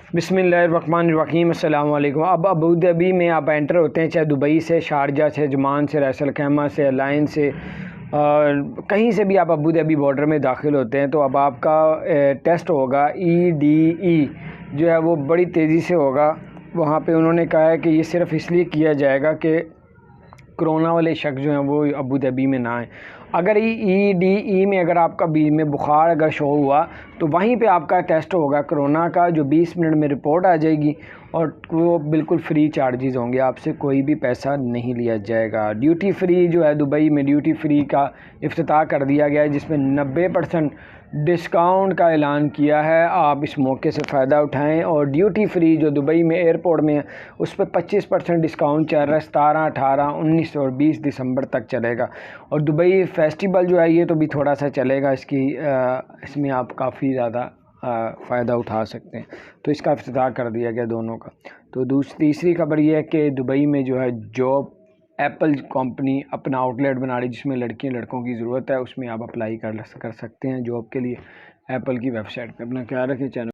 बिस्मिल्लाहिर्रहमानिर्रहीम। अस्सलाम वालेकुम। अब अबू धाबी में आप एंटर होते हैं, चाहे दुबई से, शारजा से, अजमान से, रास अल खैमा से, अलाइन से, कहीं से भी आप अबू धाबी बॉर्डर में दाखिल होते हैं तो अब आपका टेस्ट होगा EDE जो है वो बड़ी तेज़ी से होगा। वहाँ पे उन्होंने कहा है कि ये सिर्फ़ इसलिए किया जाएगा कि कोरोना वाले शख्स जो हैं वो अबू धाबी में ना आए। अगर EDE में अगर आपका बी में बुखार अगर शो हुआ तो वहीं पे आपका टेस्ट होगा कोरोना का, जो 20 मिनट में रिपोर्ट आ जाएगी और वो बिल्कुल फ्री चार्जेस होंगे, आपसे कोई भी पैसा नहीं लिया जाएगा। ड्यूटी फ्री जो है दुबई में ड्यूटी फ्री का इफ्तिताह कर दिया गया है, जिसमें 90% डिस्काउंट का ऐलान किया है। आप इस मौके से फ़ायदा उठाएं। और ड्यूटी फ्री जो दुबई में एयरपोर्ट में है उस पर 25% डिस्काउंट चल रहा है, 17, 18, 19 और 20 दिसंबर तक चलेगा। और दुबई फेस्टिवल जो है ये तो भी थोड़ा सा चलेगा, इसमें आप काफ़ी ज़्यादा फ़ायदा उठा सकते हैं। तो इसका इफ्तिताह कर दिया गया दोनों का। तो तीसरी खबर ये है कि दुबई में जो है जॉब एप्पल कंपनी अपना आउटलेट बना रही, जिसमें लड़कियों लड़कों की ज़रूरत है, उसमें आप अप्लाई कर सकते हैं जॉब के लिए एप्पल की वेबसाइट पे। अपना ख्याल रखें। चैनल